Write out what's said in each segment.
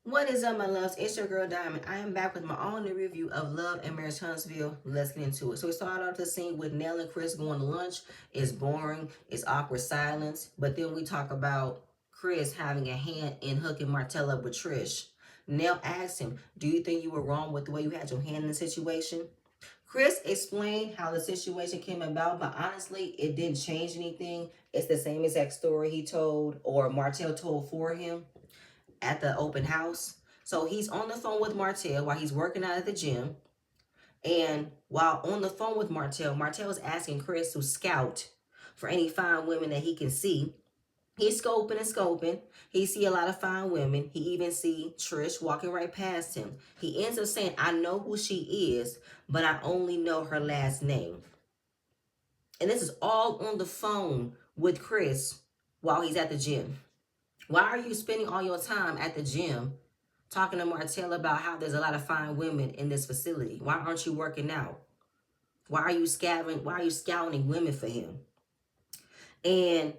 What is up, my loves? It's your girl Diamond. I am back with my own new review of Love and Marriage Huntsville. Let's get into it. So we started off the scene with Nell and Chris going to lunch. It's boring. It's awkward silence. But then we talk about Chris having a hand in hooking Martell up with Trish. Nell asks him, "Do you think you were wrong with the way you had your hand in the situation?" Chris explained how the situation came about, but honestly, it didn't change anything. It's the same exact story he told or Martell told for him at the open house. So he's on the phone with Martell while he's working out at the gym. And while on the phone with Martell, Martell is asking Chris to scout for any fine women that he can see. He's scoping and scoping. He see a lot of fine women. He even see Trish walking right past him. He ends up saying, "I know who she is, but I only know her last name." And this is all on the phone with Chris while he's at the gym. Why are you spending all your time at the gym talking to Martell about how there's a lot of fine women in this facility? Why aren't you working out? Why are you scouting? Why are you scouting women for him? And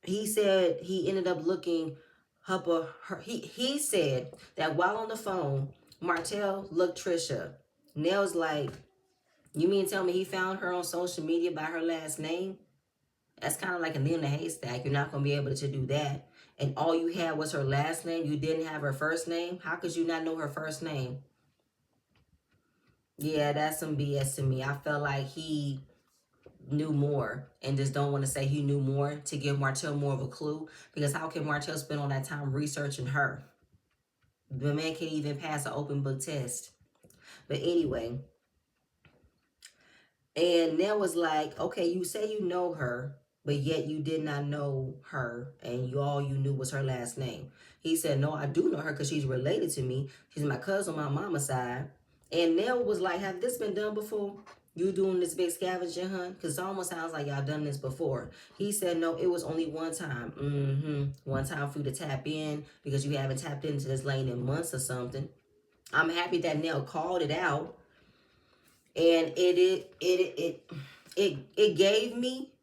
he said he ended up looking up her. He said that while on the phone, Martell looked Trisha. Nell's like, "You mean tell me he found her on social media by her last name?" That's kind of like a needle in a haystack. You're not going to be able to do that. And all you had was her last name. You didn't have her first name. How could you not know her first name? Yeah, that's some BS to me. I felt like he knew more and just don't want to say he knew more to give Martell more of a clue. Because how can Martell spend all that time researching her? The man can't even pass an open book test. But anyway, and Nell was like, "Okay, you say you know her, but yet you did not know her, and all you knew was her last name." He said, "No, I do know her because she's related to me. She's my cousin on my mama's side." And Nell was like, "Have this been done before? You doing this big scavenger hunt? Because it almost sounds like y'all done this before." He said, "No, it was only one time. One time for you to tap in because you haven't tapped into this lane in months or something." I'm happy that Nell called it out, and it gave me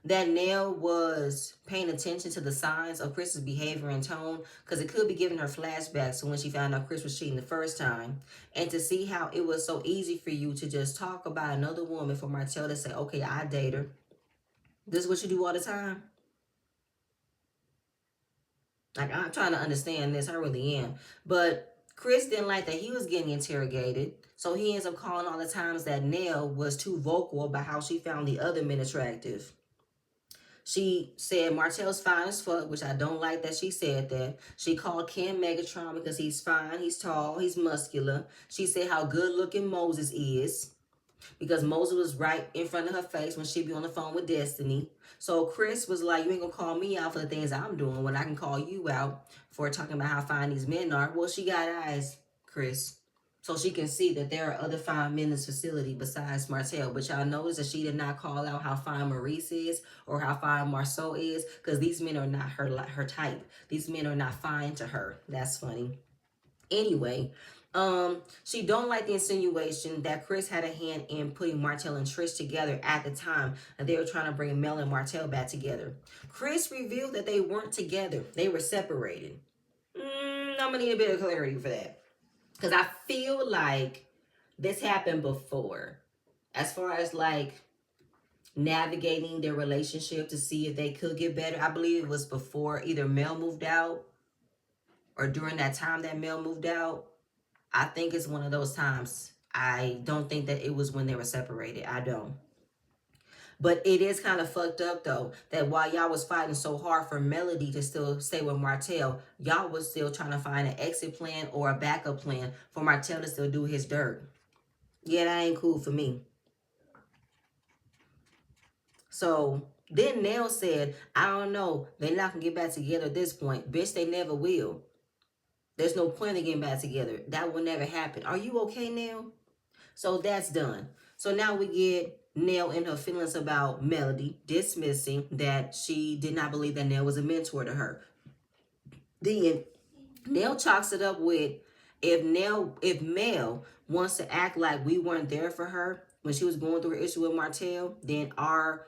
that Nell was paying attention to the signs of Chris's behavior and tone, because it could be giving her flashbacks to when she found out Chris was cheating the first time, and to see how it was so easy for you to just talk about another woman for Martell to say, "Okay, I date her." This is what you do all the time. Like, I'm trying to understand this. I really am. But Chris didn't like that he was getting interrogated. So he ends up calling all the times that Nell was too vocal about how she found the other men attractive. She said Martell's fine as fuck, which I don't like that she said that. She called Ken Megatron because he's fine, he's tall, he's muscular. She said how good looking Moses is, because Moses was right in front of her face when she be on the phone with Destiny. So Chris was like, "You ain't gonna call me out for the things I'm doing when I can call you out for talking about how fine these men are." Well, she got eyes, Chris. So she can see that there are other fine men in this facility besides Martell. But y'all notice that she did not call out how fine Maurice is or how fine Marceau is, because these men are not her type. These men are not fine to her. That's funny. Anyway, she don't like the insinuation that Chris had a hand in putting Martell and Trish together at the time, and they were trying to bring Mel and Martell back together. Chris revealed that they weren't together; they were separated. I'm gonna need a bit of clarity for that, because I feel like this happened before, as far as like navigating their relationship to see if they could get better. I believe it was before either Mel moved out or during that time that Mel moved out. I think it's one of those times. I don't think that it was when they were separated. I don't. But it is kind of fucked up though that while y'all was fighting so hard for Melody to still stay with Martell, y'all was still trying to find an exit plan or a backup plan for Martell to still do his dirt. Yeah, that ain't cool for me. So then Nell said, "I don't know. They're not gonna get back together at this point. Bitch, they never will. There's no point in getting back together. That will never happen. Are you okay, Nell?" So that's done. So now we get Nell in her feelings about Melody, dismissing that she did not believe that Nell was a mentor to her. Then Nell chalks it up with, if Mel wants to act like we weren't there for her when she was going through her issue with Martell, then our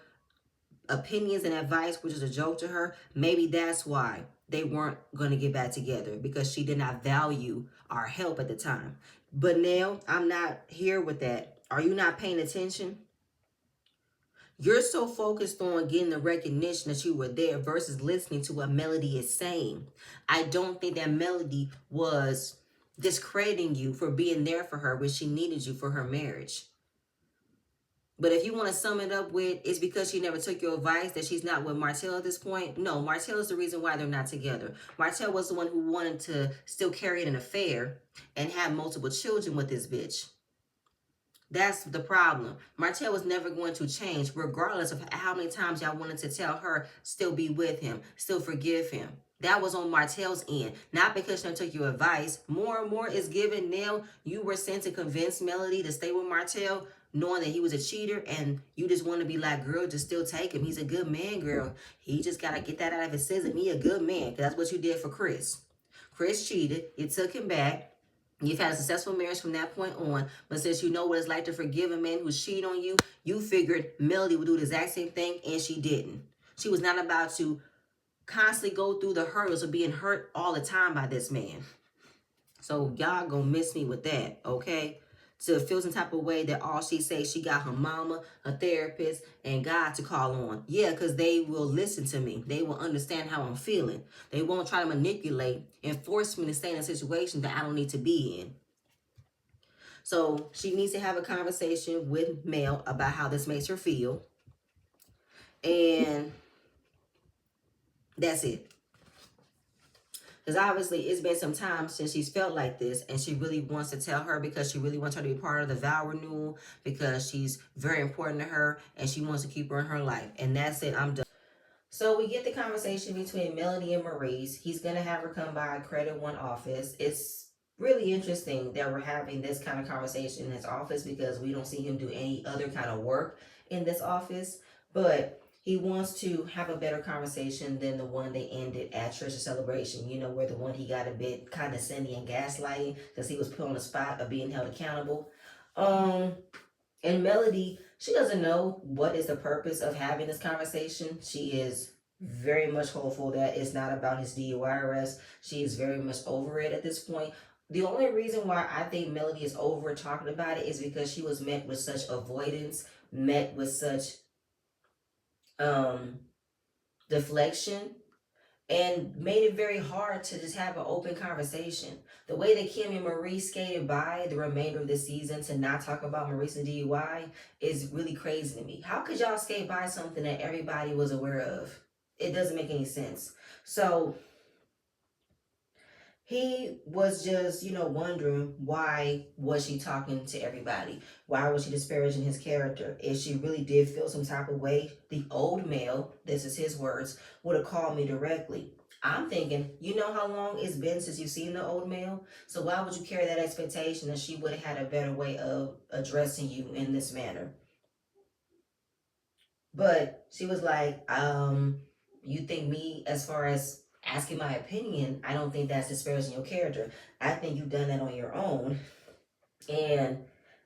opinions and advice, which is a joke to her, maybe that's why. they weren't going to get back together because she did not value our help at the time. But now I'm not here with that. Are you not paying attention? You're so focused on getting the recognition that you were there versus listening to what Melody is saying. I don't think that Melody was discrediting you for being there for her when she needed you for her marriage. But if you want to sum it up with, it's because she never took your advice that she's not with Martell at this point. No, Martell is the reason why they're not together. Martell was the one who wanted to still carry an affair and have multiple children with this bitch. That's the problem. Martell was never going to change, regardless of how many times y'all wanted to tell her, still be with him, still forgive him. That was on Martell's end, not because she took your advice. More and more is given now. You were sent to convince Melody to stay with Martell, knowing that he was a cheater, and you just want to be like, girl, just still take him. He's a good man, girl. He just got to get that out of his system. He a good man, because that's what you did for Chris. Chris cheated. You took him back. You've had a successful marriage from that point on, but since you know what it's like to forgive a man who's cheated on you, you figured Melody would do the exact same thing, and she didn't. She was not about to constantly go through the hurdles of being hurt all the time by this man. So y'all gonna miss me with that, okay? To feel some type of way that all she says, she got her mama, her therapist, and God to call on. Yeah, because they will listen to me. They will understand how I'm feeling. They won't try to manipulate and force me to stay in a situation that I don't need to be in. So she needs to have a conversation with Mel about how this makes her feel. And that's it. Because obviously it's been some time since she's felt like this, and she really wants to tell her because she really wants her to be part of the vow renewal because she's very important to her and she wants to keep her in her life. And that's it. I'm done. So we get the conversation between Melody and Maurice. He's going to have her come by Credit One office. It's really interesting that we're having this kind of conversation in his office because we don't see him do any other kind of work in this office. But he wants to have a better conversation than the one they ended at Trisha's celebration. You know, where the one he got a bit condescending and gaslighting because he was put on the spot of being held accountable. And Melody, she doesn't know what is the purpose of having this conversation. She is very much hopeful that it's not about his DUI arrest. She is very much over it at this point. The only reason why I think Melody is over talking about it is because she was met with such avoidance, met with such deflection, and made it very hard to just have an open conversation. The way that Kim and Maurice skated by the remainder of the season to not talk about Maurice and DUI is really crazy to me. How could y'all skate by something that everybody was aware of? It doesn't make any sense. So he was just, wondering why was she talking to everybody? Why was she disparaging his character? If she really did feel some type of way, the old male, this is his words, would have called me directly. I'm thinking, you know how long it's been since you've seen the old male? So why would you carry that expectation that she would have had a better way of addressing you in this manner? But she was like, you think me as far as asking my opinion, I don't think that's disparaging your character. I think you've done that on your own. And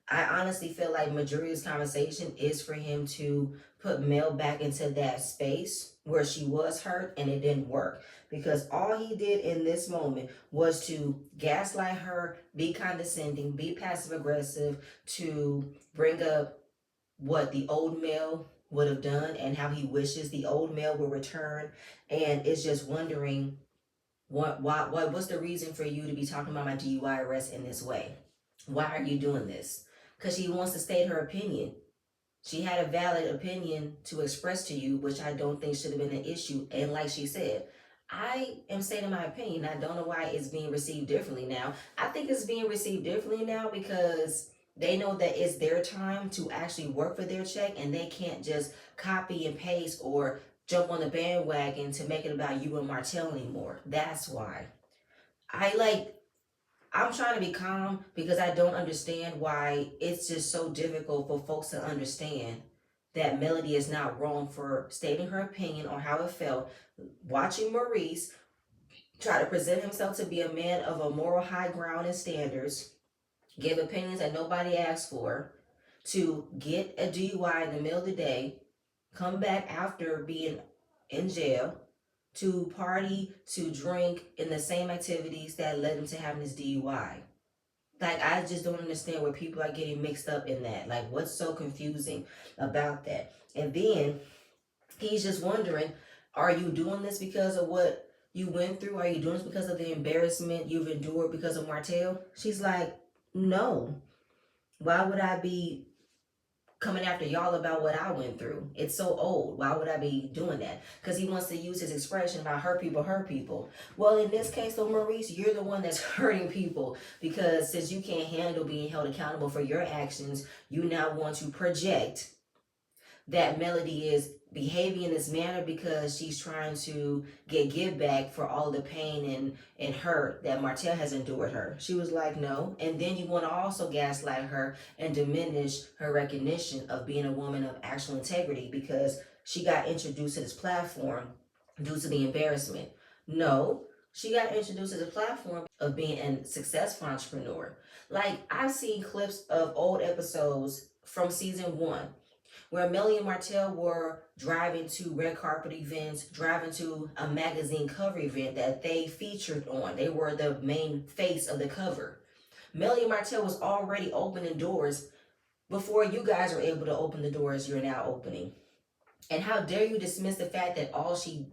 I honestly feel like majority's conversation is for him to put Mel back into that space where she was hurt and it didn't work. Because all he did in this moment was to gaslight her, be condescending, be passive aggressive, to bring up what the old Mel would have done and how he wishes the old Mel will return. And it's just wondering what's the reason for you to be talking about my DUI arrest in this way? Why are you doing this? Because she wants to state her opinion. She had a valid opinion to express to you, which I don't think should have been an issue. And like she said, I am stating my opinion. I don't know why it's being received differently now. I think it's being received differently now because they know that it's their time to actually work for their check and they can't just copy and paste or jump on the bandwagon to make it about you and Martell anymore. That's why. I'm trying to be calm because I don't understand why it's just so difficult for folks to understand that Melody is not wrong for stating her opinion on how it felt. Watching Maurice try to present himself to be a man of a moral high ground and standards, give opinions that nobody asked for, to get a DUI in the middle of the day, come back after being in jail, to party, to drink in the same activities that led him to having his DUI. Like, I just don't understand where people are getting mixed up in that. Like, what's so confusing about that? And then he's just wondering, are you doing this because of what you went through? Are you doing this because of the embarrassment you've endured because of Martell? She's like, no. Why would I be coming after y'all about what I went through? It's so old. Why would I be doing that? Because he wants to use his expression about hurt people, hurt people. Well, in this case, though, Maurice, you're the one that's hurting people, because since you can't handle being held accountable for your actions, you now want to project that Melody is behaving in this manner because she's trying to get give back for all the pain and hurt that Martell has endured her. She was like, no. And then you want to also gaslight her and diminish her recognition of being a woman of actual integrity because she got introduced to this platform due to the embarrassment. No, she got introduced to the platform of being a successful entrepreneur. Like, I've seen clips of old episodes from season 1 where Melly and Martell were driving to red carpet events, driving to a magazine cover event that they featured on. They were the main face of the cover. Melly and Martell was already opening doors before you guys were able to open the doors you're now opening. And how dare you dismiss the fact that all she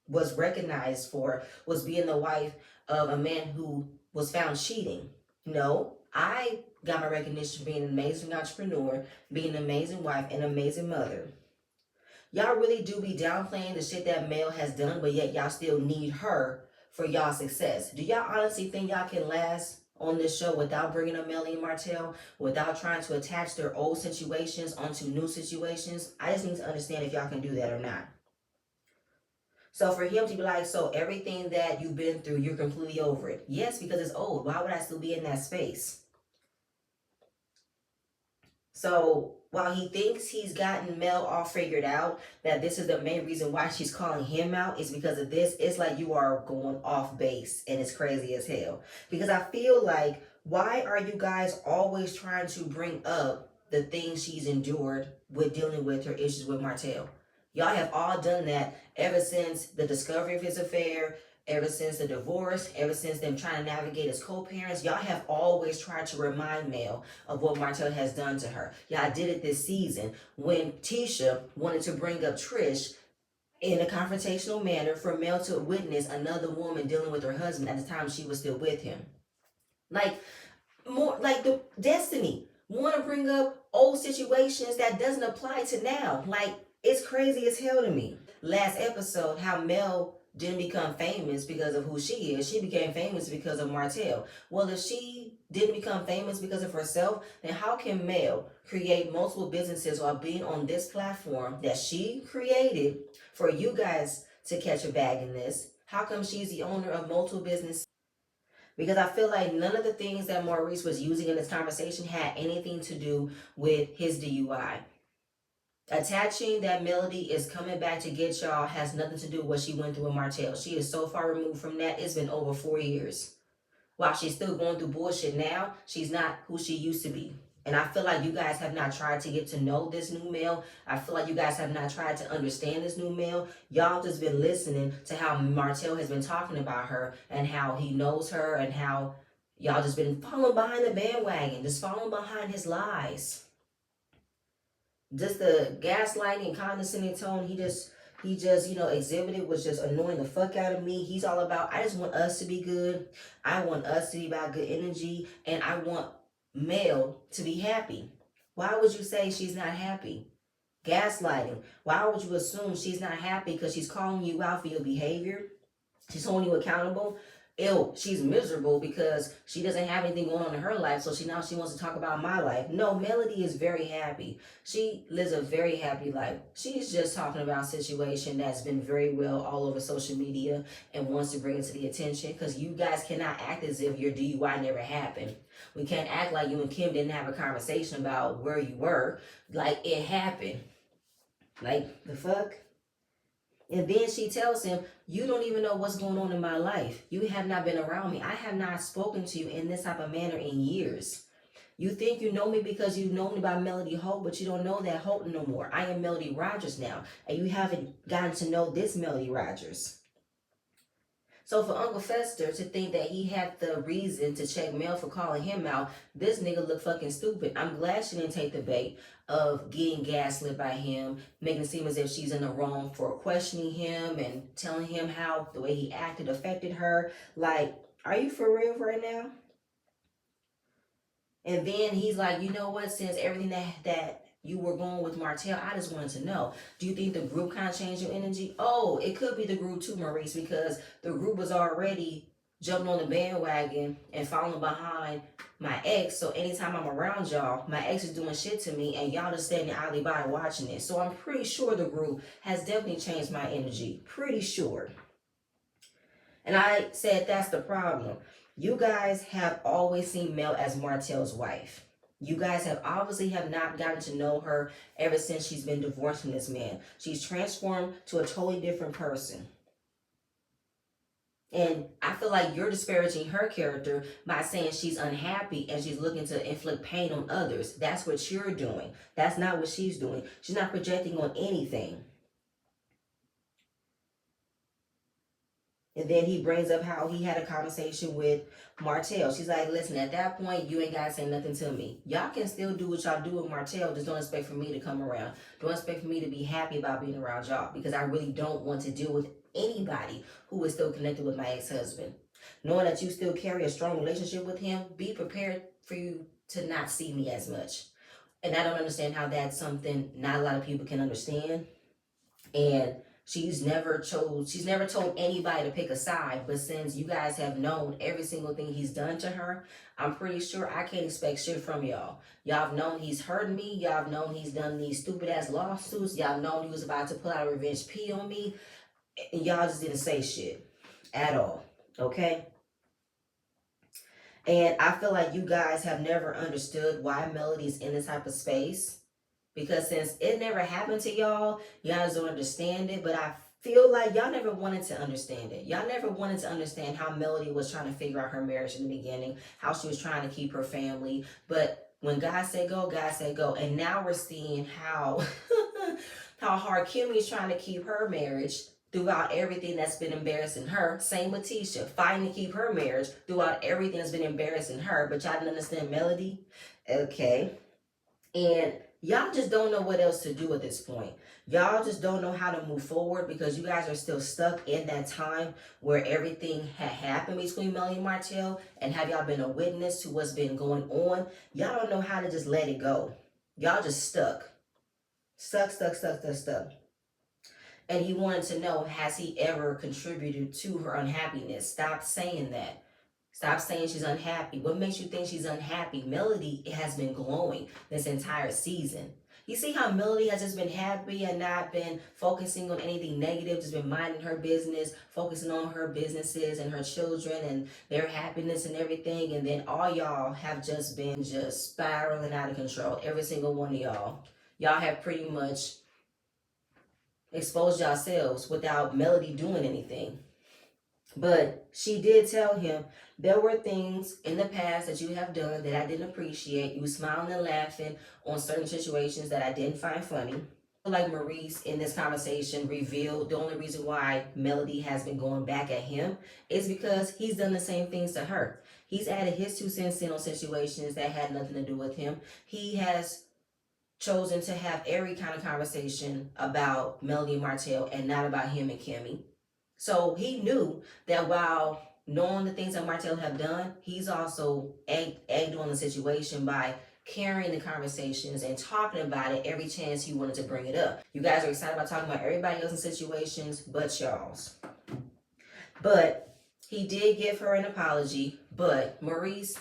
was recognized for was being the wife of a man who was found cheating? No, I got my recognition for being an amazing entrepreneur, being an amazing wife, and an amazing mother. Y'all really do be downplaying the shit that Mel has done, but yet y'all still need her for y'all success. Do y'all honestly think y'all can last on this show without bringing up Melly and Martell, without trying to attach their old situations onto new situations? I just need to understand if y'all can do that or not. So for him to be like, so everything that you've been through, you're completely over it. Yes, because it's old. Why would I still be in that space? So while he thinks he's gotten Mel all figured out, that this is the main reason why she's calling him out is because of this, it's like you are going off base and it's crazy as hell. Because I feel like, why are you guys always trying to bring up the things she's endured with dealing with her issues with Martell? Y'all have all done that ever since the discovery of his affair, ever since the divorce, ever since them trying to navigate as co-parents. Y'all have always tried to remind Mel of what Martell has done to her. Y'all did it this season when Tisha wanted to bring up Trish in a confrontational manner for Mel to witness another woman dealing with her husband at the time she was still with him. Like, more like the Destiny want to bring up old situations that doesn't apply to now. Like, it's crazy as hell to me. Last episode, how Mel didn't become famous because of who she is. She became famous because of Martell. Well, if she didn't become famous because of herself, then how can Mel create multiple businesses while being on this platform that she created for you guys to catch a bag in this? How come she's the owner of multiple businesses? Because I feel like none of the things that Maurice was using in this conversation had anything to do with his DUI. Attaching that Melody is coming back to get y'all has nothing to do with what she went through with Martell. She is so far removed from that. It's been over 4 years. While she's still going through bullshit now, she's not who she used to be. And I feel like you guys have not tried to get to know this new Mel. I feel like you guys have not tried to understand this new Mel. Y'all just been listening to how Martell has been talking about her and how he knows her and how y'all just been following behind the bandwagon, just following behind his lies. Just the gaslighting and condescending tone he just exhibited was just annoying the fuck out of me. He's all about, I just want us to be good. I want us to be about good energy, and I want Mel to be happy. Why would you say she's not happy? Gaslighting. Why would you assume she's not happy because she's calling you out for your behavior? She's holding you accountable. She's miserable because she doesn't have anything going on in her life, so she wants to talk about my life. No, Melody is very happy. She lives a very happy life. She's just talking about a situation that's been very well all over social media and wants to bring it to the attention, because you guys cannot act as if your DUI never happened. We can't act like you and Kim didn't have a conversation about where you were. Like, it happened. Like, the fuck? And then she tells him, you don't even know what's going on in my life. You have not been around me. I have not spoken to you in this type of manner in years. You think you know me because you know me by Melody Holt, but you don't know that Holt no more. I am Melody Rogers now. And you haven't gotten to know this Melody Rogers. So for Uncle Fester to think that he had the reason to check Mel for calling him out, this nigga look fucking stupid. I'm glad she didn't take the bait of getting gaslit by him, making it seem as if she's in the wrong for questioning him and telling him how the way he acted affected her. Like, are you for real right now? And then he's like, you know what? Since everything that you were going with Martell, I just wanted to know. Do you think the group kind of changed your energy? Oh, it could be the group too, Maurice, because the group was already jumping on the bandwagon and following behind my ex. So anytime I'm around y'all, my ex is doing shit to me, and y'all just standing idly by watching it. So I'm pretty sure the group has definitely changed my energy. Pretty sure. And I said that's the problem. You guys have always seen Mel as Martell's wife. You guys have obviously have not gotten to know her ever since she's been divorced from this man. She's transformed to a totally different person. And I feel like you're disparaging her character by saying she's unhappy and she's looking to inflict pain on others. That's what you're doing. That's not what she's doing. She's not projecting on anything. And then he brings up how he had a conversation with Martell. She's like, listen, at that point, you ain't got to say nothing to me. Y'all can still do what y'all do with Martell. Just don't expect for me to come around. Don't expect for me to be happy about being around y'all, because I really don't want to deal with anybody who is still connected with my ex-husband. Knowing that you still carry a strong relationship with him, be prepared for you to not see me as much. And I don't understand how that's something not a lot of people can understand. And she's never told anybody to pick a side, but since you guys have known every single thing he's done to her, I'm pretty sure I can't expect shit from y'all. Y'all have known he's hurt me. Y'all have known he's done these stupid ass lawsuits. Y'all have known he was about to pull out a revenge P on me, and y'all just didn't say shit at all. Okay? And I feel like you guys have never understood why Melody's in this type of space, because since it never happened to y'all, y'all just don't understand it. But I feel like y'all never wanted to understand it. Y'all never wanted to understand how Melody was trying to figure out her marriage in the beginning, how she was trying to keep her family. But when God said go, God said go. And now we're seeing how how hard Kimmy's trying to keep her marriage throughout everything that's been embarrassing her. Same with Tisha, fighting to keep her marriage throughout everything that's been embarrassing her. But y'all didn't understand Melody? Okay. And y'all just don't know what else to do at this point. Y'all just don't know how to move forward, because you guys are still stuck in that time where everything had happened between Melody and Martell. And have y'all been a witness to what's been going on? Y'all don't know how to just let it go. Y'all just stuck. Stuck. And he wanted to know, has he ever contributed to her unhappiness? Stop saying that. Stop saying she's unhappy. What makes you think she's unhappy? Melody has been glowing this entire season. You see how Melody has just been happy and not been focusing on anything negative, just been minding her business, focusing on her businesses and her children and their happiness and everything. And then all y'all have just been just spiraling out of control. Every single one of y'all. Y'all have pretty much exposed yourselves without Melody doing anything. But she did tell him, there were things in the past that you have done that I didn't appreciate. You were smiling and laughing on certain situations that I didn't find funny. Like Maurice in this conversation revealed, the only reason why Melody has been going back at him is because he's done the same things to her. He's added his 2 cents in on situations that had nothing to do with him. He has chosen to have every kind of conversation about Melody and Martell and not about him and Kimmy. So he knew that while knowing the things that Martell have done, he's also egged on the situation by carrying the conversations and talking about it every chance he wanted to bring it up. You guys are excited about talking about everybody else's situations but y'all's. But he did give her an apology. But Maurice,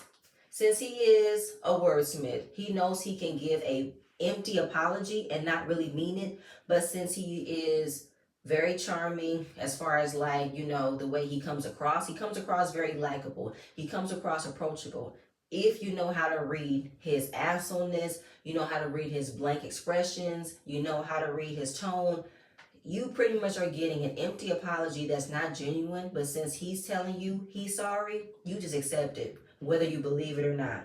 since he is a wordsmith, he knows he can give a empty apology and not really mean it. But since he is very charming as far as, like, you know, the way he comes across very likable. He comes across approachable. If you know how to read his assholeness, you know how to read his blank expressions, you know how to read his tone, you pretty much are getting an empty apology that's not genuine. But since he's telling you he's sorry, you just accept it, whether you believe it or not.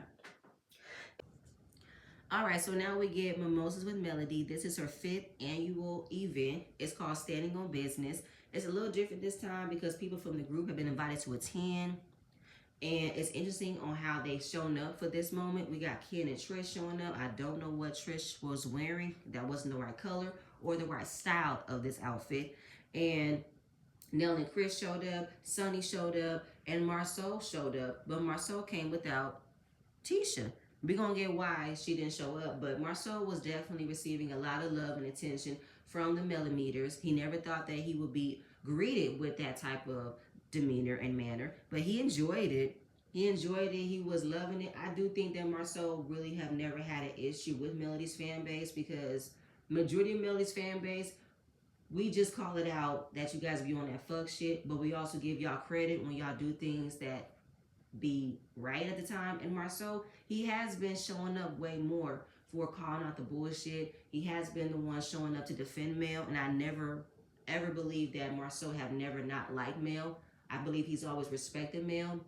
All right, so now we get Mimosas with Melody. This is her 5th annual event. It's called Standing on Business. It's a little different this time because people from the group have been invited to attend. And it's interesting on how they've shown up for this moment. We got Ken and Trish showing up. I don't know what Trish was wearing. That wasn't the right color or the right style of this outfit. And Nell and Chris showed up. Sonny showed up. And Marceau showed up. But Marceau came without Tisha. We're going to get why she didn't show up. But Marceau was definitely receiving a lot of love and attention from the millimeters. He never thought that he would be greeted with that type of demeanor and manner, but he enjoyed it. He enjoyed it. He was loving it. I do think that Marceau really have never had an issue with Melody's fan base because majority of Melody's fan base, we just call it out that you guys be on that fuck shit, but we also give y'all credit when y'all do things that be right at the time. And Marceau, he has been showing up way more for calling out the bullshit. He has been the one showing up to defend Mel, and I never ever believe that Marceau have never not liked Mel. I believe he's always respected Mel.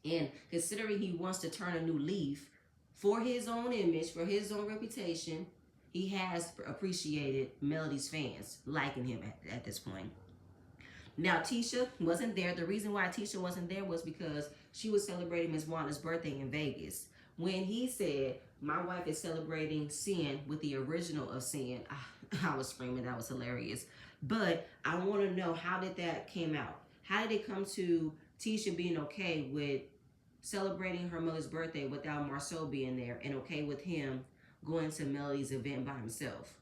And considering he wants to turn a new leaf for his own image, for his own reputation, he has appreciated Melody's fans liking him at this point. Now, Tisha wasn't there. The reason why Tisha wasn't there was because she was celebrating Miss Wanda's birthday in Vegas. When he said, my wife is celebrating Sin with the original of Sin, I was screaming. That was hilarious. But I want to know, how did that came out? How did it come to Tisha being okay with celebrating her mother's birthday without Marceau being there, and okay with him going to Melody's event by himself?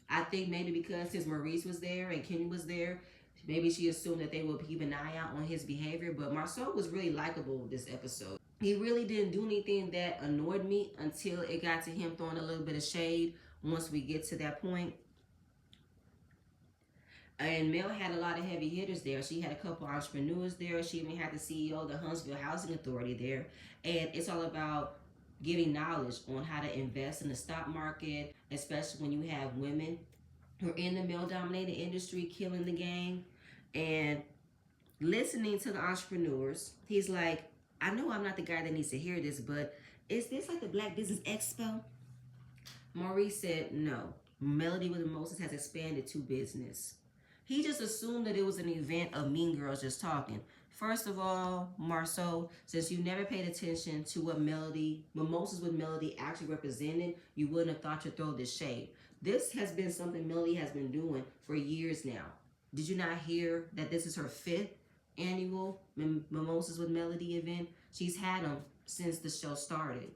I think maybe because his Maurice was there and Kenny was there, maybe she assumed that they would keep an eye out on his behavior. But Marceau was really likable this episode. He really didn't do anything that annoyed me until it got to him throwing a little bit of shade once we get to that point. And Mel had a lot of heavy hitters there. She had a couple entrepreneurs there. She even had the CEO of the Huntsville Housing Authority there. And it's all about giving knowledge on how to invest in the stock market, especially when you have women who are in the male-dominated industry killing the game. And listening to the entrepreneurs, he's like, I know I'm not the guy that needs to hear this, but is this like the Black Business Expo? Maurice said, no. Melody with Moses has expanded to business. He just assumed that it was an event of mean girls just talking. First of all, Marceau, since you never paid attention to what Mimosas with Melody actually represented, you wouldn't have thought to throw this shade. This has been something Melody has been doing for years now. Did you not hear that this is her 5th annual Mimosas with Melody event? She's had them since the show started.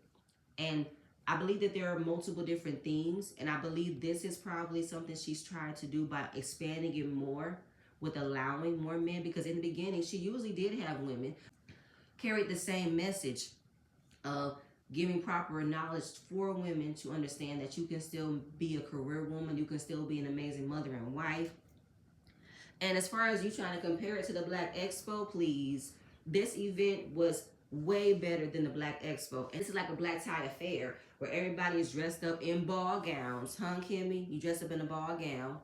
And I believe that there are multiple different themes, and I believe this is probably something she's trying to do by expanding it more with allowing more men, because in the beginning, she usually did have women carried the same message of giving proper knowledge for women to understand that you can still be a career woman, you can still be an amazing mother and wife. And as far as you trying to compare it to the Black Expo, please, this event was way better than the Black Expo. And this is like a black tie affair where everybody is dressed up in ball gowns. Huh, Kimmy? You dressed up in a ball gown.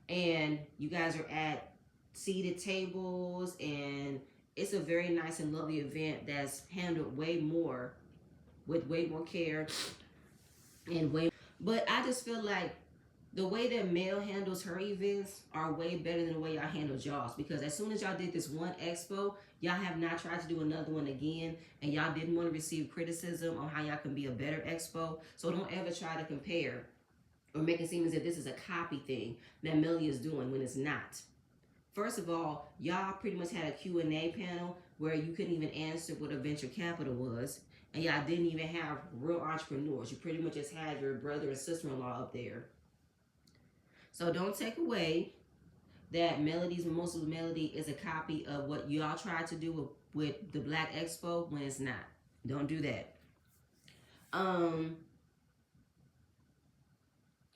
And you guys are at seated tables. And it's a very nice and lovely event that's handled way more, with way more care. And but I just feel like the way that Mel handles her events are way better than the way y'all handle y'all's. Because as soon as y'all did this one expo, y'all have not tried to do another one again. And y'all didn't want to receive criticism on how y'all can be a better expo. So don't ever try to compare or make it seem as if this is a copy thing that Melly is doing when it's not. First of all, y'all pretty much had a Q&A panel where you couldn't even answer what a venture capital was. And y'all didn't even have real entrepreneurs. You pretty much just had your brother and sister-in-law up there. So don't take away that Melody's Mimosas with Melody is a copy of what y'all tried to do with the Black Expo when it's not. Don't do that.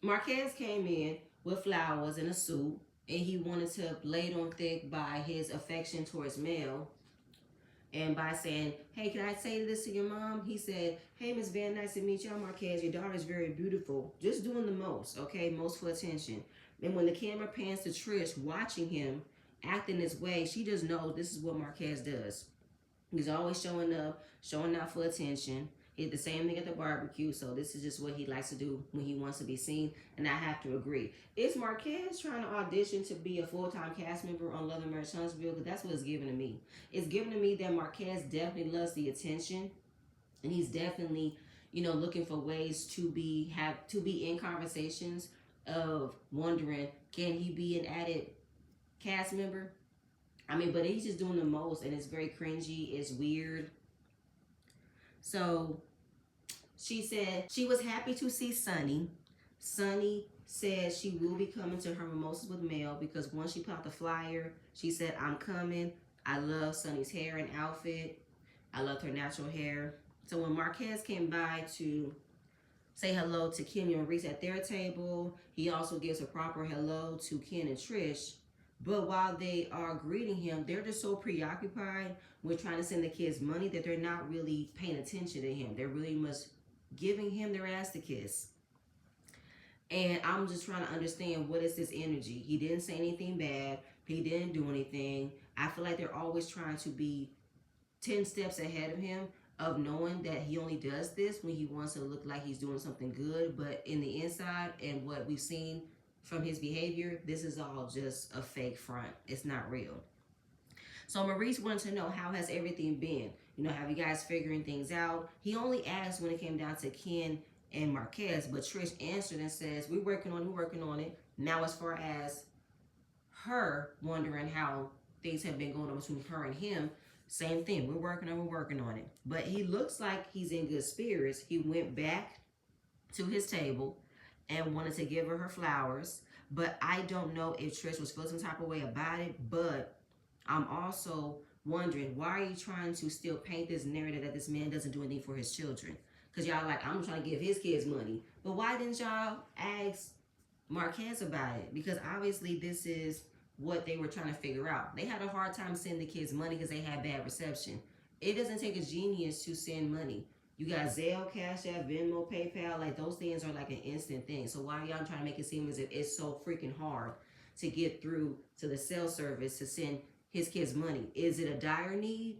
Marquez came in with flowers and a suit, and he wanted to lay it on thick by his affection towards Mel. And by saying, hey, can I say this to your mom? He said, hey, Miss Van, nice to meet y'all, Marquez. Your daughter's very beautiful. Just doing the most, okay? Most for attention. And when the camera pans to Trish watching him acting this way, she just knows this is what Marquez does. He's always showing up, showing out for attention. It's the same thing at the barbecue. So this is just what he likes to do when he wants to be seen. And I have to agree. Is Marquez trying to audition to be a full-time cast member on Love and Marriage Huntsville? Because that's what it's giving to me. It's giving to me that Marquez definitely loves the attention. And he's definitely, looking for ways to be in conversations of wondering, can he be an added cast member? I mean, but he's just doing the most, and it's very cringy. It's weird. So she said she was happy to see Sunny. Sunny said she will be coming to her mimosas with Mel because once she put out the flyer, she said, I'm coming. I love Sunny's hair and outfit. I loved her natural hair. So when Marquez came by to say hello to Ken and Maurice at their table, he also gives a proper hello to Ken and Trish. But while they are greeting him, they're just so preoccupied with trying to send the kids money that they're not really paying attention to him. They're really much giving him their ass to kiss. And I'm just trying to understand, what is this energy? He didn't say anything bad. He didn't do anything. I feel like they're always trying to be 10 steps ahead of him, of knowing that he only does this when he wants to look like he's doing something good. But in the inside and what we've seen from his behavior, this is all just a fake front. It's not real. So Maurice wanted to know, how has everything been? Have you guys figuring things out? He only asked when it came down to Ken and Marquez, but Trish answered and says, we're working on it. Now as far as her wondering how things have been going on between her and him, same thing. We're working on it. But he looks like he's in good spirits. He went back to his table and wanted to give her flowers. But I don't know if Trish was feeling some type of way about it. But I'm also wondering, why are you trying to still paint this narrative that this man doesn't do anything for his children? Because y'all like, I'm trying to give his kids money. But why didn't y'all ask Marquez about it? Because obviously this is what they were trying to figure out. They had a hard time sending the kids money because they had bad reception. It doesn't take a genius to send money. You got Zelle, Cash App, Venmo, PayPal. Like, those things are like an instant thing. So why are y'all trying to make it seem as if it's so freaking hard to get through to the cell service to send his kids money? Is it a dire need?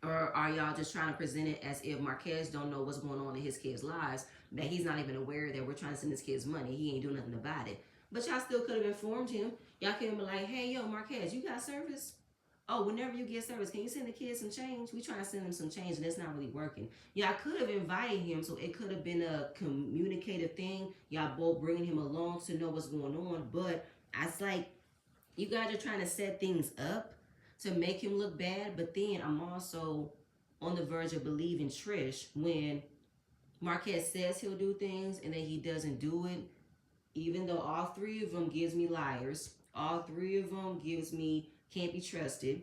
Or are y'all just trying to present it as if Marquez don't know what's going on in his kids' lives, that he's not even aware that we're trying to send his kids money? He ain't doing nothing about it. But y'all still could have informed him. Y'all could have been like, hey, yo, Marquez, you got service? Oh, whenever you get service, can you send the kids some change? We trying to send them some change, and it's not really working. Y'all could have invited him, so it could have been a communicative thing. Y'all both bringing him along to know what's going on. But it's like, you guys are trying to set things up to make him look bad. But then I'm also on the verge of believing Trish when Marquez says he'll do things and then he doesn't do it. Even though all three of them gives me liars, all three of them gives me can't be trusted.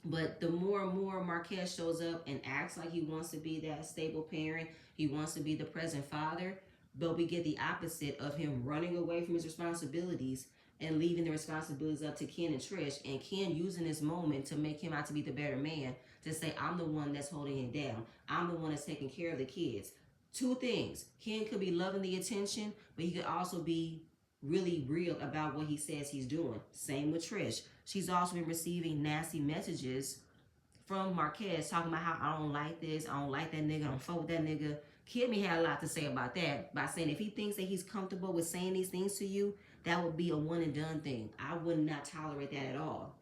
But the more and more Marquez shows up and acts like he wants to be that stable parent, he wants to be the present father, but we get the opposite of him running away from his responsibilities and leaving the responsibilities up to Ken and Trish, and Ken using this moment to make him out to be the better man, to say, I'm the one that's holding him down. I'm the one that's taking care of the kids. Two things. Ken could be loving the attention, but he could also be really real about what he says he's doing. Same with Trish. She's also been receiving nasty messages from Marquez talking about how I don't like this, I don't like that nigga, I don't fuck with that nigga. Kimmy had a lot to say about that by saying if he thinks that he's comfortable with saying these things to you, that would be a one and done thing. I would not tolerate that at all.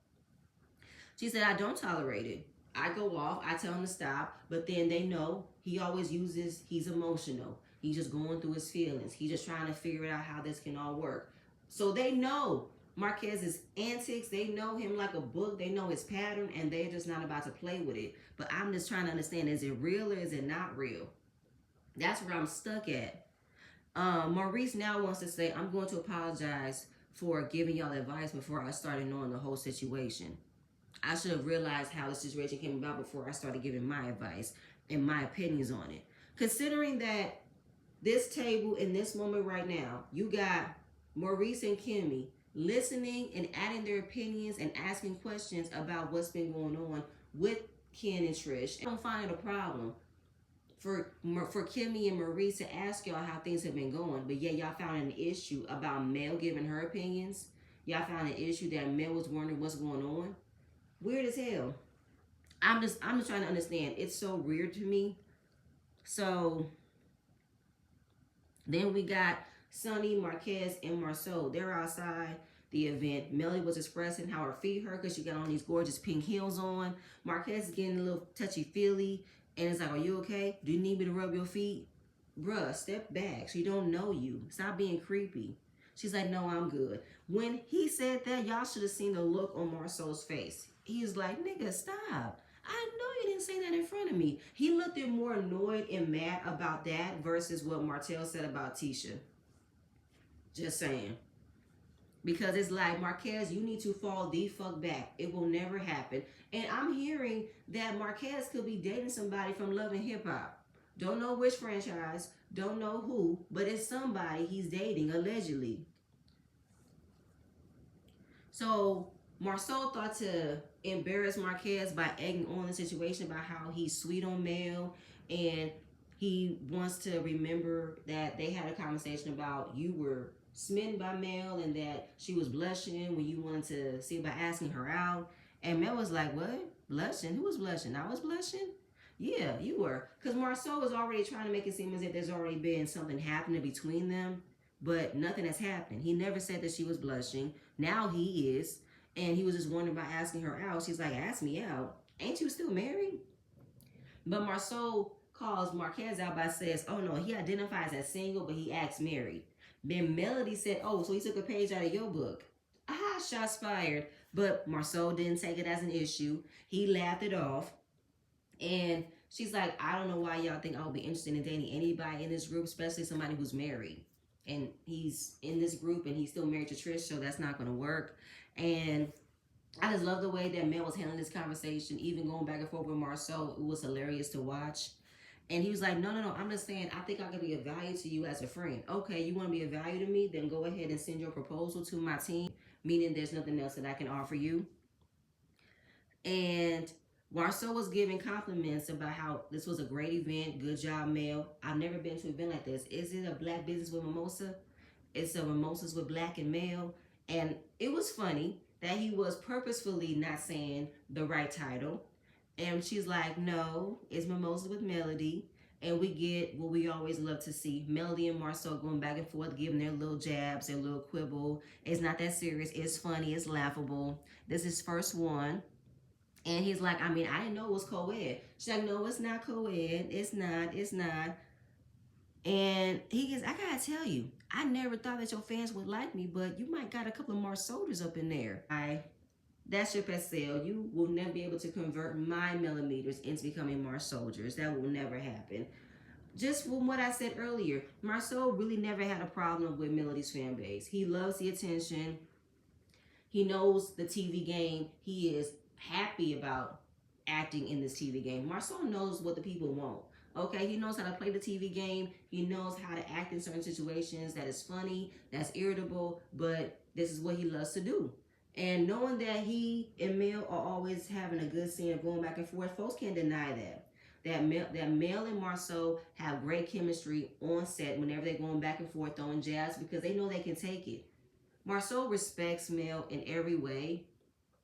She said, I don't tolerate it. I go off, I tell him to stop, but then they know he always uses, he's emotional. He's just going through his feelings. He's just trying to figure out how this can all work. So they know Marquez's antics. They know him like a book. They know his pattern, and they're just not about to play with it. But I'm just trying to understand, is it real or is it not real? That's where I'm stuck at. Maurice now wants to say, I'm going to apologize for giving y'all advice before I started knowing the whole situation. I should have realized how the situation came about before I started giving my advice and my opinions on it. Considering that this table in this moment right now, you got Maurice and Kimmy listening and adding their opinions and asking questions about what's been going on with Ken and Trish. I don't find it a problem for Kimmy and Maurice to ask y'all how things have been going, but yeah, y'all found an issue about Mel giving her opinions. Y'all found an issue that Mel was wondering what's going on. Weird as hell. I'm just trying to understand. It's so weird to me. So then we got Sonny, Marquez, and Marceau. They're outside the event. Melly was expressing how her feet hurt because she got on these gorgeous pink heels on. Marquez is getting a little touchy-feely. And it's like, are you okay? Do you need me to rub your feet? Bruh, step back. She don't know you. Stop being creepy. She's like, no, I'm good. When he said that, y'all should have seen the look on Marceau's face. He's like, nigga, stop. I know you didn't say that in front of me. He looked more annoyed and mad about that versus what Martell said about Tisha. Just saying. Because it's like, Marquez, you need to fall the fuck back. It will never happen. And I'm hearing that Marquez could be dating somebody from Love and Hip Hop. Don't know which franchise, don't know who, but it's somebody he's dating, allegedly. So Marceau thought to embarrass Marquez by egging on the situation about how he's sweet on Mel, and he wants to remember that they had a conversation about you were smitten by Mel and that she was blushing when you wanted to see about asking her out. And Mel was like, what? Blushing? Who was blushing? I was blushing? Yeah, you were. Because Marceau was already trying to make it seem as if there's already been something happening between them, but nothing has happened. He never said that she was blushing. Now he is. And he was just wondering about asking her out. She's like, ask me out. Ain't you still married? But Marceau calls Marquez out by says, oh no, he identifies as single, but he acts married. Then Melody said, oh, so he took a page out of your book. Aha, shots fired. But Marceau didn't take it as an issue. He laughed it off. And she's like, I don't know why y'all think I would be interested in dating anybody in this group, especially somebody who's married. And he's in this group and he's still married to Trish, so that's not going to work. And I just love the way that Mel was handling this conversation, even going back and forth with Marceau. It was hilarious to watch. And he was like, no, I'm just saying, I think I could be of value to you as a friend. Okay, you want to be of value to me? Then go ahead and send your proposal to my team, meaning there's nothing else that I can offer you. And Marceau was giving compliments about how this was a great event. Good job, Mel. I've never been to an event like this. Is it a black business with mimosa? It's a mimosas with black and male. And it was funny that he was purposefully not saying the right title. And she's like, no, it's mimosas with Melody. And we get what we always love to see. Melody and Marceau going back and forth, giving their little jabs, their little quibble. It's not that serious. It's funny. It's laughable. This is first one. And he's like, I mean, I didn't know it was co-ed. She's like, no, it's not co-ed. It's not. And he goes, I gotta tell you, I never thought that your fans would like me, but you might got a couple of more soldiers up in there. That's your pastel. You will never be able to convert my millimeters into becoming more soldiers. That will never happen. Just from what I said earlier, Marceau really never had a problem with Melody's fan base. He loves the attention. He knows the TV game. He is happy about acting in this TV game. Marceau knows what the people want. Okay, he knows how to play the TV game. He knows how to act in certain situations that is funny, that's irritable, but this is what he loves to do. And knowing that he and Mel are always having a good scene of going back and forth, folks can't deny that. That Mel and Marceau have great chemistry on set whenever they're going back and forth throwing jabs because they know they can take it. Marceau respects Mel in every way.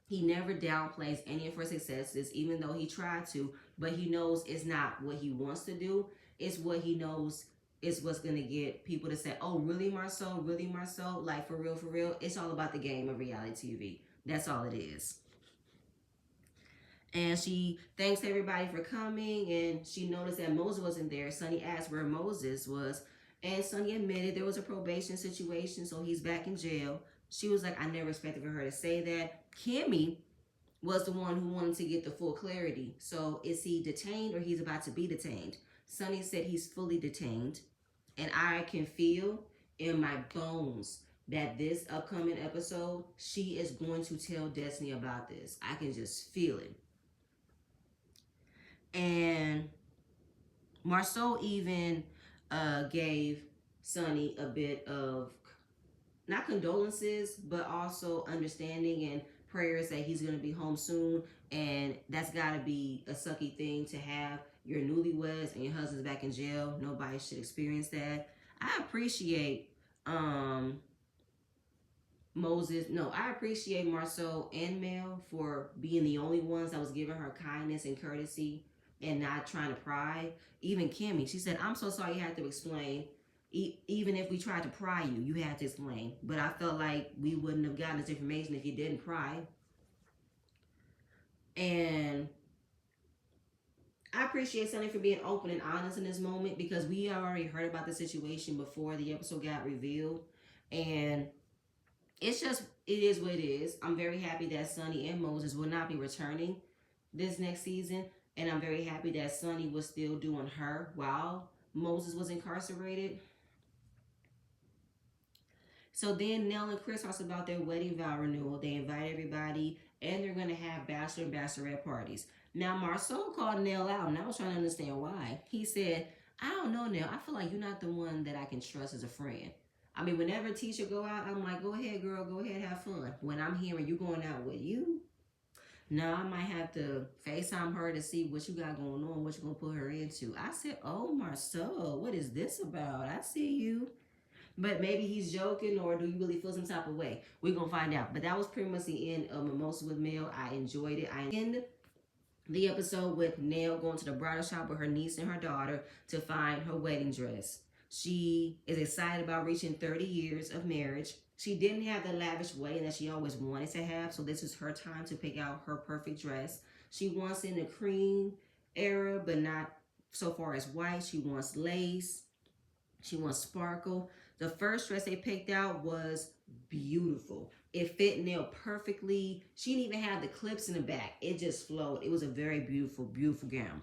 He never downplays any of her successes, even though he tried to, but he knows it's not what he wants to do. It's what he knows is what's going to get people to say, oh, really, Marceau? Really, Marceau? Like, for real, for real? It's all about the game of reality TV. That's all it is. And she thanks everybody for coming, and she noticed that Moses wasn't there. Sonny asked where Moses was, and Sonny admitted there was a probation situation, so he's back in jail. She was like, I never expected for her to say that. Kimmy was the one who wanted to get the full clarity. So is he detained or he's about to be detained? Sonny said he's fully detained. And I can feel in my bones that this upcoming episode, she is going to tell Destiny about this. I can just feel it. And Marceau even gave Sonny a bit of, not condolences, but also understanding and prayers that he's going to be home soon. And that's got to be a sucky thing to have your newlyweds and your husband's back in jail. Nobody should experience that. I appreciate I appreciate Marceau and Mel for being the only ones that was giving her kindness and courtesy and not trying to pry. Even Kimmy, she said, I'm so sorry you had to explain. Even if we tried to pry you, you had to explain. But I felt like we wouldn't have gotten this information if you didn't pry. And I appreciate Sunny for being open and honest in this moment, because we already heard about the situation before the episode got revealed. And it's just, it is what it is. I'm very happy that Sunny and Moses will not be returning this next season. And I'm very happy that Sunny was still doing her while Moses was incarcerated. So then Nell and Chris talks about their wedding vow renewal. They invite everybody, and they're going to have bachelor and bachelorette parties. Now, Marceau called Nell out, and I was trying to understand why. He said, I don't know, Nell. I feel like you're not the one that I can trust as a friend. I mean, whenever Tisha go out, I'm like, go ahead, girl, go ahead, have fun. When I'm hearing you going out with you, now I might have to FaceTime her to see what you got going on, what you're going to put her into. I said, oh, Marceau, what is this about? I see you. But maybe he's joking, or do you really feel some type of way? We're going to find out. But that was pretty much the end of Mimosa with Mel. I enjoyed it. I ended the episode with Nell going to the bridal shop with her niece and her daughter to find her wedding dress. She is excited about reaching 30 years of marriage. She didn't have the lavish wedding that she always wanted to have, so this is her time to pick out her perfect dress. She wants in the cream era, but not so far as white. She wants lace. She wants sparkle. The first dress they picked out was beautiful. It fit Nell perfectly. She didn't even have the clips in the back. It just flowed. It was a very beautiful, beautiful gown.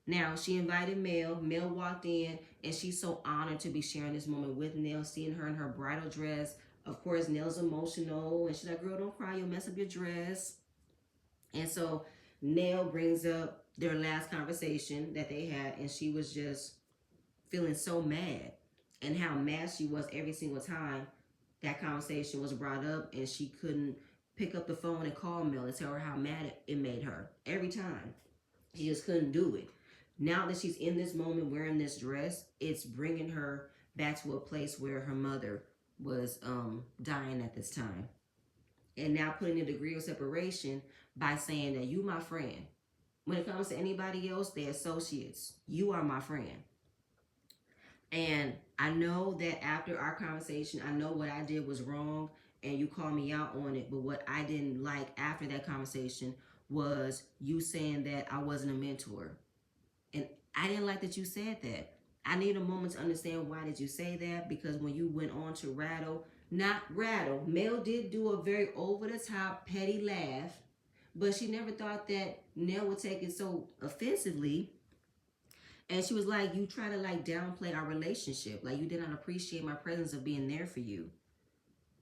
Now, she invited Mel. Mel walked in, and she's so honored to be sharing this moment with Nell, seeing her in her bridal dress. Of course, Nell's emotional, and she's like, girl, don't cry. You'll mess up your dress. And so Nell brings up their last conversation that they had, and she was just feeling so mad, and how mad she was every single time that conversation was brought up, and she couldn't pick up the phone and call Mel and tell her how mad it made her. Every time. She just couldn't do it. Now that she's in this moment wearing this dress, it's bringing her back to a place where her mother was dying at this time. And now putting a degree of separation by saying that you my friend. When it comes to anybody else, they're associates. You are my friend. And I know that after our conversation, I know what I did was wrong, and you called me out on it. But what I didn't like after that conversation was you saying that I wasn't a mentor. And I didn't like that you said that. I need a moment to understand why did you say that, because when you went on to not rattle, Mel did do a very over-the-top, petty laugh, but she never thought that Nell would take it so offensively. And she was like, you try to like downplay our relationship. Like you did not appreciate my presence of being there for you.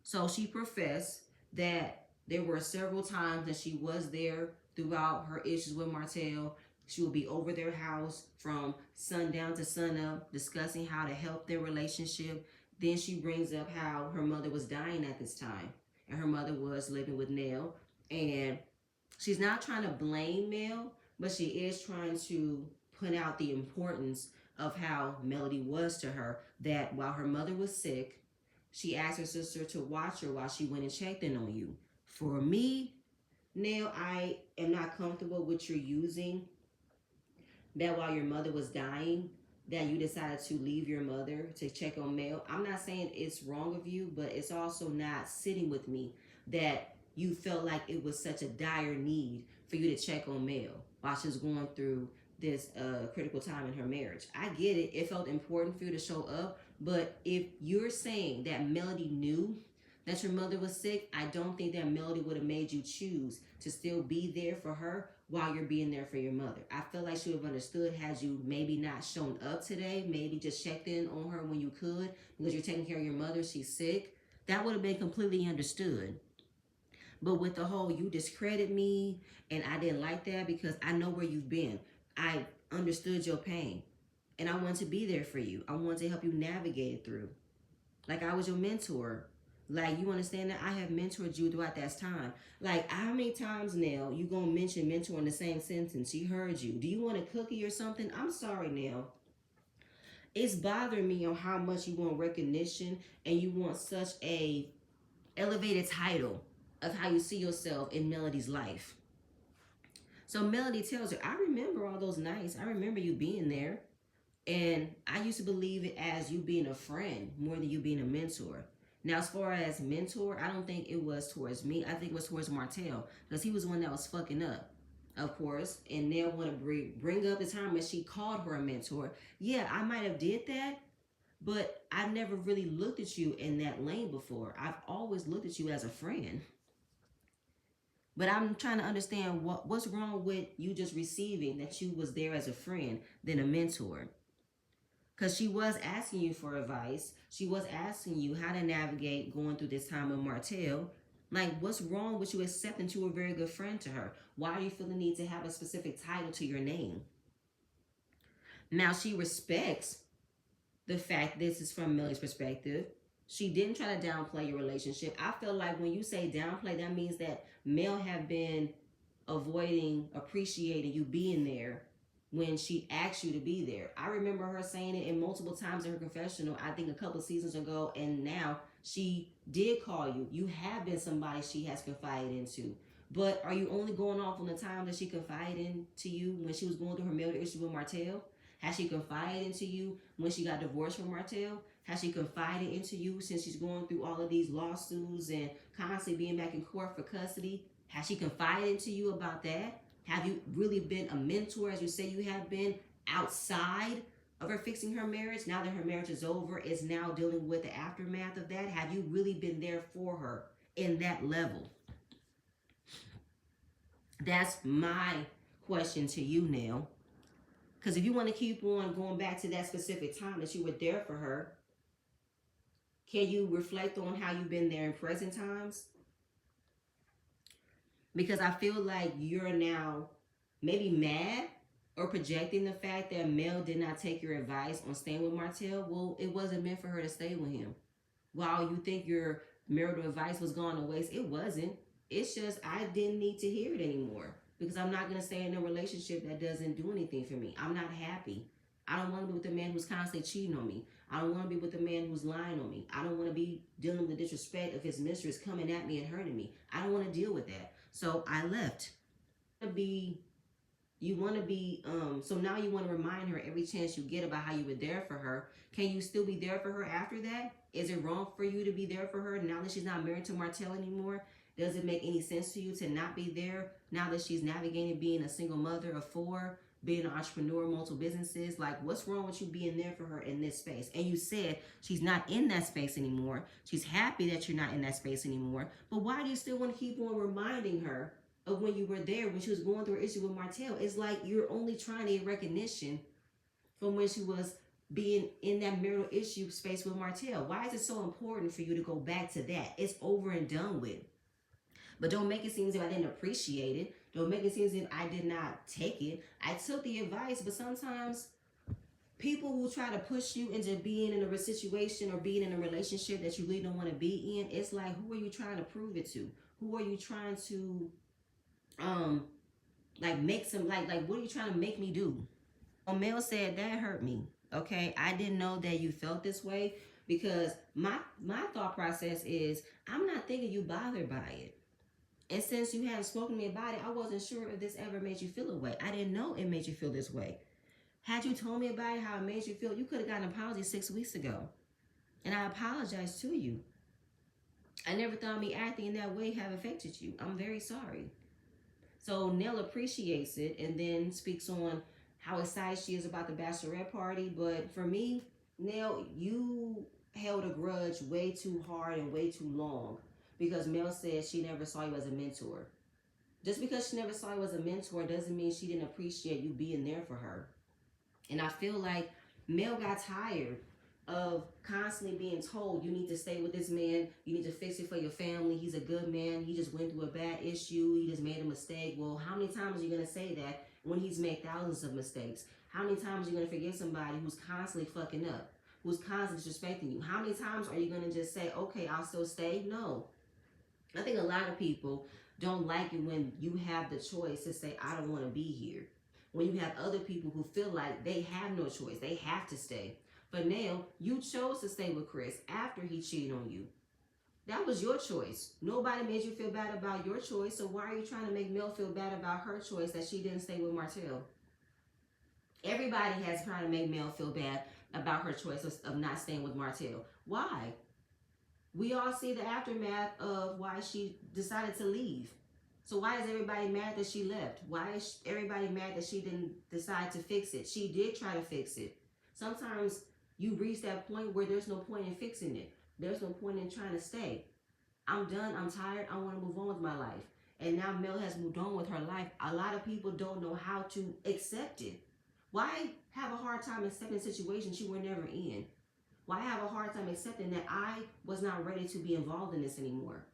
So she professed that there were several times that she was there throughout her issues with Martell. She would be over their house from sundown to sunup, discussing how to help their relationship. Then she brings up how her mother was dying at this time, and her mother was living with Nell. And she's not trying to blame Mel, but she is trying to point out the importance of how Melody was to her, that while her mother was sick, she asked her sister to watch her while she went and checked in on you. For me, Nell, I am not comfortable with you using that while your mother was dying, that you decided to leave your mother to check on Mel. I'm not saying it's wrong of you, but it's also not sitting with me that you felt like it was such a dire need for you to check on Mel while she was going through this critical time in her marriage. I get it. It felt important for you to show up. But if you're saying that Melody knew that your mother was sick, I don't think that Melody would have made you choose to still be there for her while you're being there for your mother. I feel like she would have understood had you maybe not shown up today, maybe just checked in on her when you could, because you're taking care of your mother, she's sick. That would have been completely understood. But with the whole, you discredit me, and I didn't like that because I know where you've been. I understood your pain, and I wanted to be there for you. I wanted to help you navigate it through. Like I was your mentor. Like, you understand that I have mentored you throughout that time. Like, how many times now you gonna mention mentor in the same sentence? She heard you. Do you want a cookie or something? I'm sorry, Nell. It's bothering me on how much you want recognition and you want such a elevated title of how you see yourself in Melody's life. So Melody tells her, I remember all those nights. I remember you being there. And I used to believe it as you being a friend more than you being a mentor. Now, as far as mentor, I don't think it was towards me. I think it was towards Martell because he was the one that was fucking up, of course. And Nell want to bring up the time when she called her a mentor. Yeah, I might have did that, but I never really looked at you in that lane before. I've always looked at you as a friend. But I'm trying to understand what's wrong with you just receiving that you was there as a friend than a mentor. Because she was asking you for advice. She was asking you how to navigate going through this time with Martell. Like, what's wrong with you accepting you were a very good friend to her? Why do you feel the need to have a specific title to your name? Now, she respects the fact this is from Millie's perspective. She didn't try to downplay your relationship. I feel like when you say downplay, that means that Mel have been avoiding appreciating you being there when she asked you to be there. I remember her saying it in multiple times in her confessional, I think a couple of seasons ago, and now she did call you. You have been somebody she has confided into. But are you only going off on the time that she confided into you when she was going through her marital issue with Martell? Has she confided into you when she got divorced from Martell? Has she confided into you since she's going through all of these lawsuits and constantly being back in court for custody? Has she confided into you about that? Have you really been a mentor, as you say you have been, outside of her fixing her marriage? Now that her marriage is over, is now dealing with the aftermath of that? Have you really been there for her in that level? That's my question to you now. Because if you want to keep on going back to that specific time that you were there for her, can you reflect on how you've been there in present times? Because I feel like you're now maybe mad or projecting the fact that Mel did not take your advice on staying with Martell. Well, it wasn't meant for her to stay with him. While you think your marital advice was gone to waste, it wasn't. It's just I didn't need to hear it anymore because I'm not going to stay in a relationship that doesn't do anything for me. I'm not happy. I don't want to be with a man who's constantly cheating on me. I don't want to be with a man who's lying on me. I don't want to be dealing with the disrespect of his mistress coming at me and hurting me. I don't want to deal with that. So I left. So now you want to remind her every chance you get about how you were there for her. Can you still be there for her after that? Is it wrong for you to be there for her now that she's not married to Martell anymore? Does it make any sense to you to not be there now that she's navigating being a single mother of 4, being an entrepreneur, multiple businesses? Like, what's wrong with you being there for her in this space? And you said she's not in that space anymore. She's happy that you're not in that space anymore. But why do you still want to keep on reminding her of when you were there, when she was going through an issue with Martell? It's like you're only trying to get recognition from when she was being in that marital issue space with Martell. Why is it so important for you to go back to that? It's over and done with. But don't make it seem as if I didn't appreciate it. Don't make it seem as if I did not take it. I took the advice, but sometimes people who try to push you into being in a situation or being in a relationship that you really don't want to be in, it's like, who are you trying to prove it to? Who are you trying to make some what are you trying to make me do? Mel said that hurt me. Okay, I didn't know that you felt this way because my thought process is I'm not thinking you bothered by it. And since you hadn't spoken to me about it, I wasn't sure if this ever made you feel a way. I didn't know it made you feel this way. Had you told me about it, how it made you feel, you could have gotten an apology 6 weeks ago. And I apologize to you. I never thought me acting in that way have affected you. I'm very sorry. So Nell appreciates it and then speaks on how excited she is about the bachelorette party. But for me, Nell, you held a grudge way too hard and way too long because Mel said she never saw you as a mentor. Just because she never saw you as a mentor doesn't mean she didn't appreciate you being there for her. And I feel like Mel got tired of constantly being told you need to stay with this man, you need to fix it for your family, he's a good man, he just went through a bad issue, he just made a mistake. Well, how many times are you going to say that when he's made thousands of mistakes? How many times are you going to forgive somebody who's constantly fucking up, who's constantly disrespecting you? How many times are you going to just say, okay, I'll still stay? No. I think a lot of people don't like it when you have the choice to say, I don't want to be here. When you have other people who feel like they have no choice, they have to stay. But now, you chose to stay with Chris after he cheated on you. That was your choice. Nobody made you feel bad about your choice. So why are you trying to make Mel feel bad about her choice that she didn't stay with Martell? Everybody has tried to make Mel feel bad about her choice of not staying with Martell. Why? We all see the aftermath of why she decided to leave. So why is everybody mad that she left? Why is everybody mad that she didn't decide to fix it? She did try to fix it. Sometimes you reach that point where there's no point in fixing it. There's no point in trying to stay. I'm done. I'm tired. I want to move on with my life. And now Mel has moved on with her life. A lot of people don't know how to accept it. Why have a hard time accepting situations you were never in? Why have a hard time accepting that I was not ready to be involved in this anymore?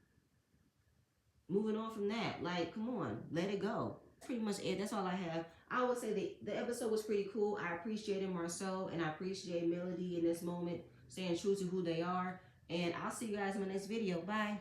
Moving on from that, like, come on, let it go. That's pretty much it. That's all I have. I would say the episode was pretty cool. I appreciated Marceau and I appreciate Melody in this moment, staying true to who they are. And I'll see you guys in my next video. Bye.